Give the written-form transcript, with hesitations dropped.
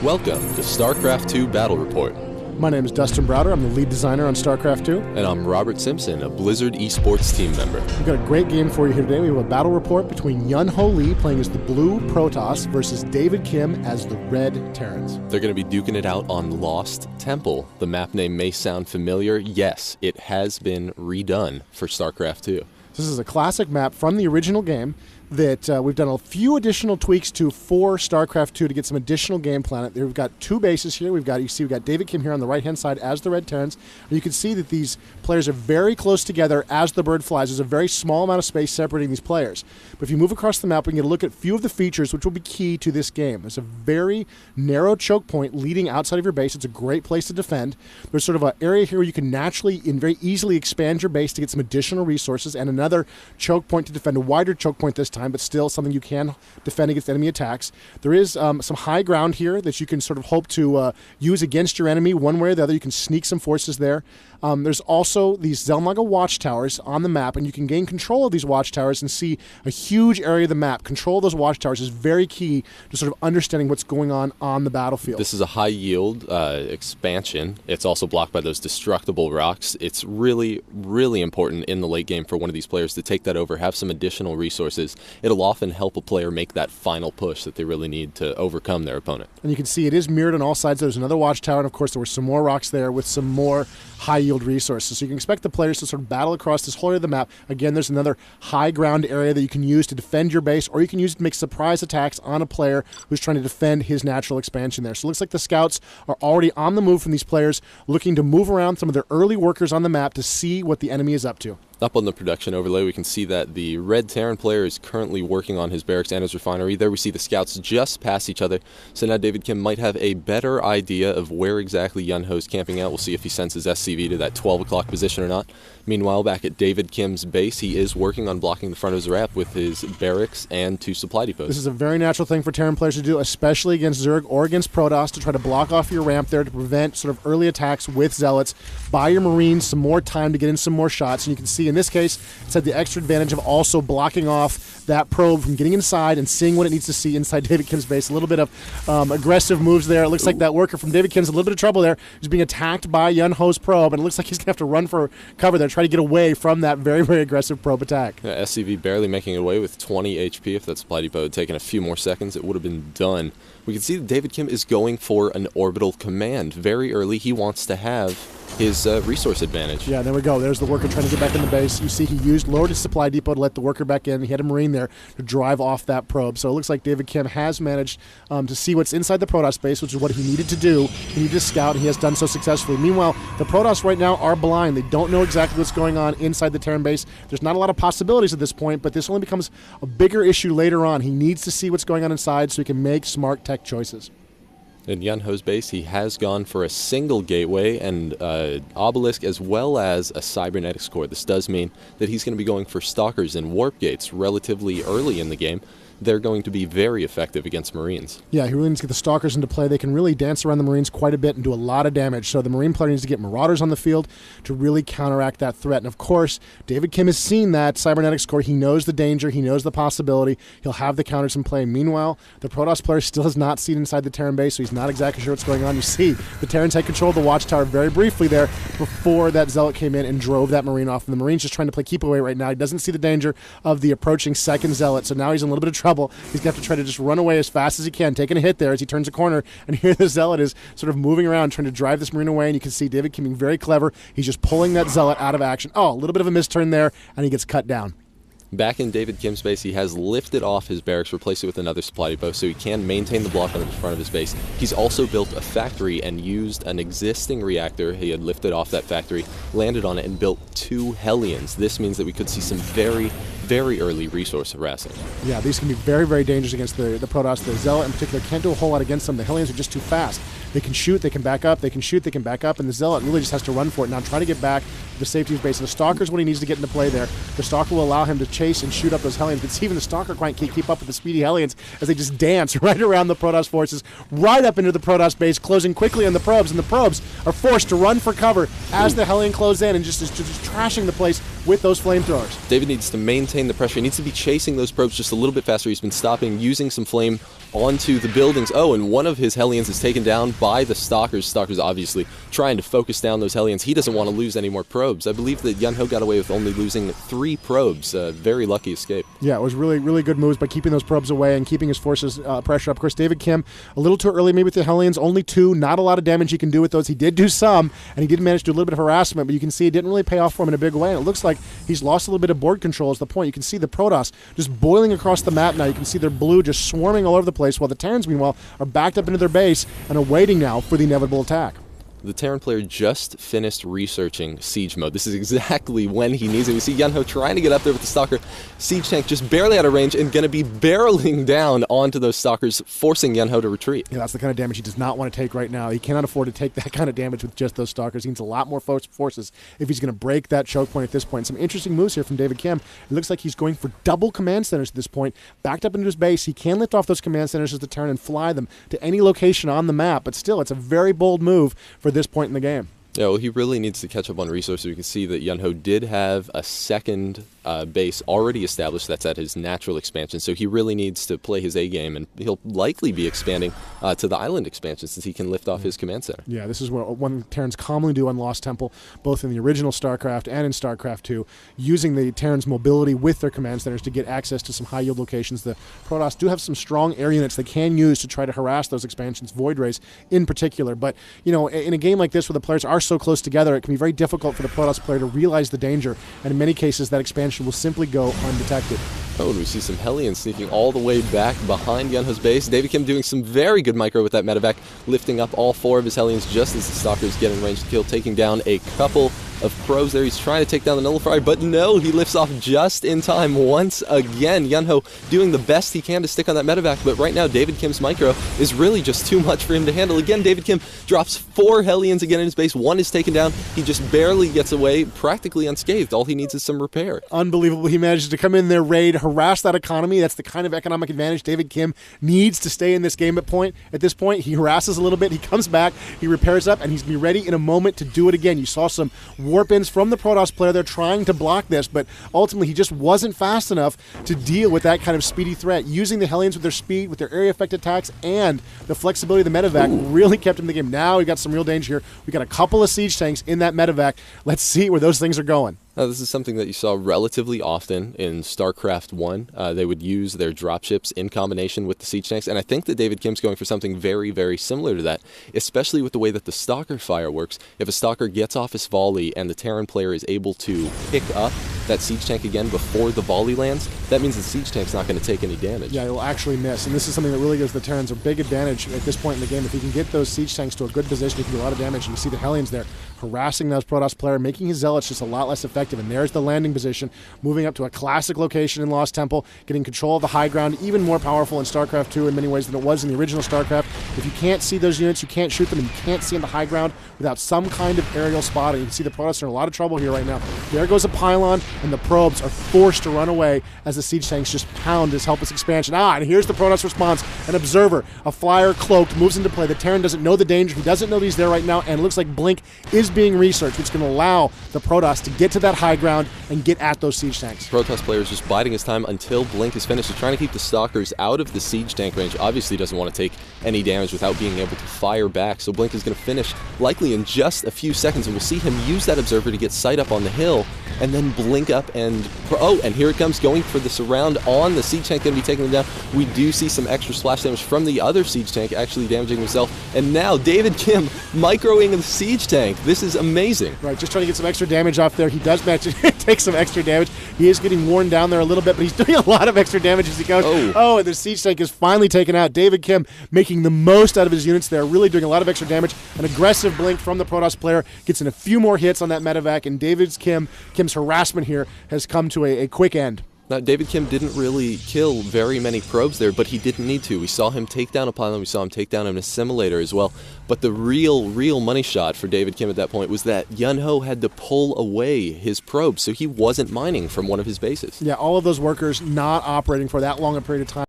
Welcome to StarCraft II Battle Report. My name is Dustin Browder. I'm the lead designer on StarCraft II. And I'm Robert Simpson, a Blizzard esports team member. We've got a great game for you here today. We have a battle report between Yun Ho Lee playing as the blue Protoss versus David Kim as the red Terrans. They're going to be duking it out on Lost Temple. The map name may sound familiar. Yes, it has been redone for StarCraft II. This is a classic map from the original game that we've done a few additional tweaks to for StarCraft II to get some additional game plan. We've got two bases here. We've got David Kim here on the right-hand side as the Red Terrans. And you can see that these players are very close together as the bird flies. There's a very small amount of space separating these players. But if you move across the map, we can get a look at a few of the features which will be key to this game. There's a very narrow choke point leading outside of your base. It's a great place to defend. There's sort of an area here where you can naturally and very easily expand your base to get some additional resources, and another choke point to defend, a wider choke point this time, but still something you can defend against enemy attacks. There is some high ground here that you can sort of hope to use against your enemy one way or the other. You can sneak some forces there. There's also these Xel'Naga watchtowers on the map, and you can gain control of these watchtowers and see a huge area of the map. Control of those watchtowers is very key to sort of understanding what's going on the battlefield. This is a high-yield expansion. It's also blocked by those destructible rocks. It's really, really important in the late game for one of these players to take that over, have some additional resources. It'll often help a player make that final push that they really need to overcome their opponent. And you can see it is mirrored on all sides. There's another watchtower, and of course there were some more rocks there with some more high-yield resources. So you can expect the players to sort of battle across this whole area of the map. Again, there's another high ground area that you can use to defend your base, or you can use it to make surprise attacks on a player who's trying to defend his natural expansion there. So it looks like the scouts are already on the move from these players, looking to move around some of their early workers on the map to see what the enemy is up to. Up on the production overlay, we can see that the Red Terran player is currently working on his barracks and his refinery. There we see the scouts just past each other. So now David Kim might have a better idea of where exactly Yun Ho's camping out. We'll see if he sends his SCV to that 12 o'clock position or not. Meanwhile, back at David Kim's base, he is working on blocking the front of his ramp with his barracks and two supply depots. This is a very natural thing for Terran players to do, especially against Zerg or against Protoss, to try to block off your ramp there to prevent sort of early attacks with Zealots. Buy your Marines some more time to get in some more shots. And you can see in this case, it's had the extra advantage of also blocking off that probe from getting inside and seeing what it needs to see inside David Kim's base. A little bit of aggressive moves there. It looks like that worker from David Kim's in a little bit of trouble there. He's being attacked by Yun Ho's probe, and it looks like he's going to have to run for cover there, try to get away from that very, very aggressive probe attack. Yeah, SCV barely making it away with 20 HP. If that supply depot had taken a few more seconds, it would have been done. We can see that David Kim is going for an orbital command. Very early, he wants to have his resource advantage. Yeah, there we go. There's the worker trying to get back in the base. You see he lowered his supply depot to let the worker back in. He had a Marine there to drive off that probe. So it looks like David Kim has managed to see what's inside the Protoss base, which is what he needed to do. He needed to scout, and he has done so successfully. Meanwhile, the Protoss right now are blind. They don't know exactly what's going on inside the Terran base. There's not a lot of possibilities at this point, but this only becomes a bigger issue later on. He needs to see what's going on inside so he can make smart tech choices. In Yun Ho's base, he has gone for a single gateway and obelisk as well as a cybernetics core. This does mean that he's going to be going for stalkers and warp gates relatively early in the game. They're going to be very effective against Marines. Yeah, he really needs to get the Stalkers into play. They can really dance around the Marines quite a bit and do a lot of damage. So the Marine player needs to get Marauders on the field to really counteract that threat. And of course, David Kim has seen that cybernetics core. He knows the danger. He knows the possibility. He'll have the counters in play. Meanwhile, the Protoss player still has not seen inside the Terran base, so he's not exactly sure what's going on. You see, the Terrans had control of the Watchtower very briefly there before that Zealot came in and drove that Marine off. And the Marine's just trying to play keep away right now. He doesn't see the danger of the approaching second Zealot, so now he's in a little bit of trouble. He's going to have to try to just run away as fast as he can, taking a hit there as he turns a corner, and here the Zealot is sort of moving around, trying to drive this Marine away, and you can see David Kim being very clever. He's just pulling that Zealot out of action. Oh, a little bit of a misturn there, and he gets cut down. Back in David Kim's base, he has lifted off his barracks, replaced it with another supply depot, so he can maintain the block on the front of his base. He's also built a factory and used an existing reactor. He had lifted off that factory, landed on it, and built 2 Hellions. This means that we could see some very, very early resource harassing. Yeah, these can be very, very dangerous against the Protoss. The Zealot in particular can't do a whole lot against them. The Hellions are just too fast. They can shoot, they can back up, they can shoot, they can back up, and the Zealot really just has to run for it. Now try to get back the safety of his base. And the Stalker's what he needs to get into play there. The Stalker will allow him to chase and shoot up those Hellions, but even the Stalker can't keep up with the speedy Hellions as they just dance right around the Protoss forces, right up into the Protoss base, closing quickly on the probes, and the probes are forced to run for cover as the Hellion close in and just trashing the place with those flamethrowers. David needs to maintain the pressure. He needs to be chasing those probes just a little bit faster. He's been stopping, using some flame onto the buildings. Oh, and one of his Hellions is taken down by the Stalkers. Stalkers obviously trying to focus down those Hellions. He doesn't want to lose any more probes. I believe that Yunho got away with only losing 3 probes. Very lucky escape. Yeah, it was really, really good moves by keeping those probes away and keeping his forces pressure up. Of course, David Kim, a little too early maybe with the Hellions. Only 2, not a lot of damage he can do with those. He did do some, and he did manage to do a little bit of harassment, but you can see it didn't really pay off for him in a big way, and it looks like he's lost a little bit of board control is the point. You can see the Protoss just boiling across the map now. You can see their blue just swarming all over the place, while the Terrans, meanwhile, are backed up into their base and are waiting now for the inevitable attack. The Terran player just finished researching siege mode. This is exactly when he needs it. We see Yunho trying to get up there with the Stalker. Siege tank just barely out of range and going to be barreling down onto those Stalkers, forcing Yunho to retreat. Yeah, that's the kind of damage he does not want to take right now. He cannot afford to take that kind of damage with just those Stalkers. He needs a lot more forces if he's going to break that choke point at this point. Some interesting moves here from David Kim. It looks like he's going for double command centers at this point. Backed up into his base, he can lift off those command centers as the Terran and fly them to any location on the map, but still, it's a very bold move for this point in the game. Yeah, well, he really needs to catch up on resources. We can see that Yunho did have a second base already established that's at his natural expansion, so he really needs to play his A game, and he'll likely be expanding to the island expansion since he can lift off his command center. Yeah, this is what one Terrans commonly do on Lost Temple, both in the original StarCraft and in StarCraft 2, using the Terrans' mobility with their command centers to get access to some high-yield locations. The Protoss do have some strong air units they can use to try to harass those expansions, Void Rays in particular, but, you know, in a game like this where the players are so close together, it can be very difficult for the Protoss player to realize the danger, and in many cases that expansion will simply go undetected. Oh, and we see some Hellions sneaking all the way back behind Yunho's base. David Kim doing some very good micro with that medevac, lifting up all 4 of his Hellions just as the Stalkers get in range to kill, taking down a couple of probes there. He's trying to take down the Nullifier, but no, he lifts off just in time once again. Yunho doing the best he can to stick on that medevac, but right now David Kim's micro is really just too much for him to handle. Again, David Kim drops 4 Hellions again in his base. 1 is taken down. He just barely gets away, practically unscathed. All he needs is some repair. Unbelievable. He manages to come in there, raid, harass that economy. That's the kind of economic advantage David Kim needs to stay in this game at this point. He harasses a little bit. He comes back. He repairs up, and he's going to be ready in a moment to do it again. You saw some warp-ins from the Protoss player. They're trying to block this, but ultimately he just wasn't fast enough to deal with that kind of speedy threat. Using the Hellions with their speed, with their area effect attacks, and the flexibility of the medevac really kept him in the game. Now we've got some real danger here. We've got a couple of siege tanks in that medevac. Let's see where those things are going. This is something that you saw relatively often in StarCraft 1. They would use their dropships in combination with the siege tanks, and I think that David Kim's going for something very, very similar to that, especially with the way that the Stalker fire works. If a Stalker gets off his volley and the Terran player is able to pick up that siege tank again before the volley lands, that means the siege tank's not going to take any damage. Yeah, it'll actually miss, and this is something that really gives the Terrans a big advantage at this point in the game. If he can get those siege tanks to a good position, he can do a lot of damage, and you see the Hellions there harassing those Protoss player, making his Zealots just a lot less effective. And there's the landing position, moving up to a classic location in Lost Temple, getting control of the high ground, even more powerful in StarCraft 2 in many ways than it was in the original StarCraft. If you can't see those units, you can't shoot them, and you can't see in the high ground without some kind of aerial spotting. You can see the Protoss are in a lot of trouble here right now. There goes a pylon, and the probes are forced to run away as the siege tanks just pound this helpless expansion. And here's the Protoss response. An observer, a flyer cloaked, moves into play. The Terran doesn't know the danger. He doesn't know that he's there right now, and it looks like Blink is being researched, which is going to allow the Protoss to get to that high ground and get at those siege tanks. Protoss player is just biding his time until Blink is finished. He's trying to keep the Stalkers out of the siege tank range. Obviously doesn't want to take any damage without being able to fire back, so Blink is going to finish likely in just a few seconds, and we'll see him use that observer to get sight up on the hill and then blink up and here it comes, going for the surround on the siege tank, going to be taking them down. We do see some extra splash damage from the other siege tank actually damaging himself, and now David Kim microing the siege tank. This is amazing. Right, just trying to get some extra damage off there. He does manage to take some extra damage. He is getting worn down there a little bit, but he's doing a lot of extra damage as he goes. And the siege tank is finally taken out. David Kim making the most out of his units there, really doing a lot of extra damage. An aggressive blink from the Protoss player gets in a few more hits on that medevac, and Kim's harassment here has come to a quick end. Now, David Kim didn't really kill very many probes there, but he didn't need to. We saw him take down a pylon, we saw him take down an assimilator as well. But the real money shot for David Kim at that point was that Yun Ho had to pull away his probe, so he wasn't mining from one of his bases. Yeah, all of those workers not operating for that long a period of time.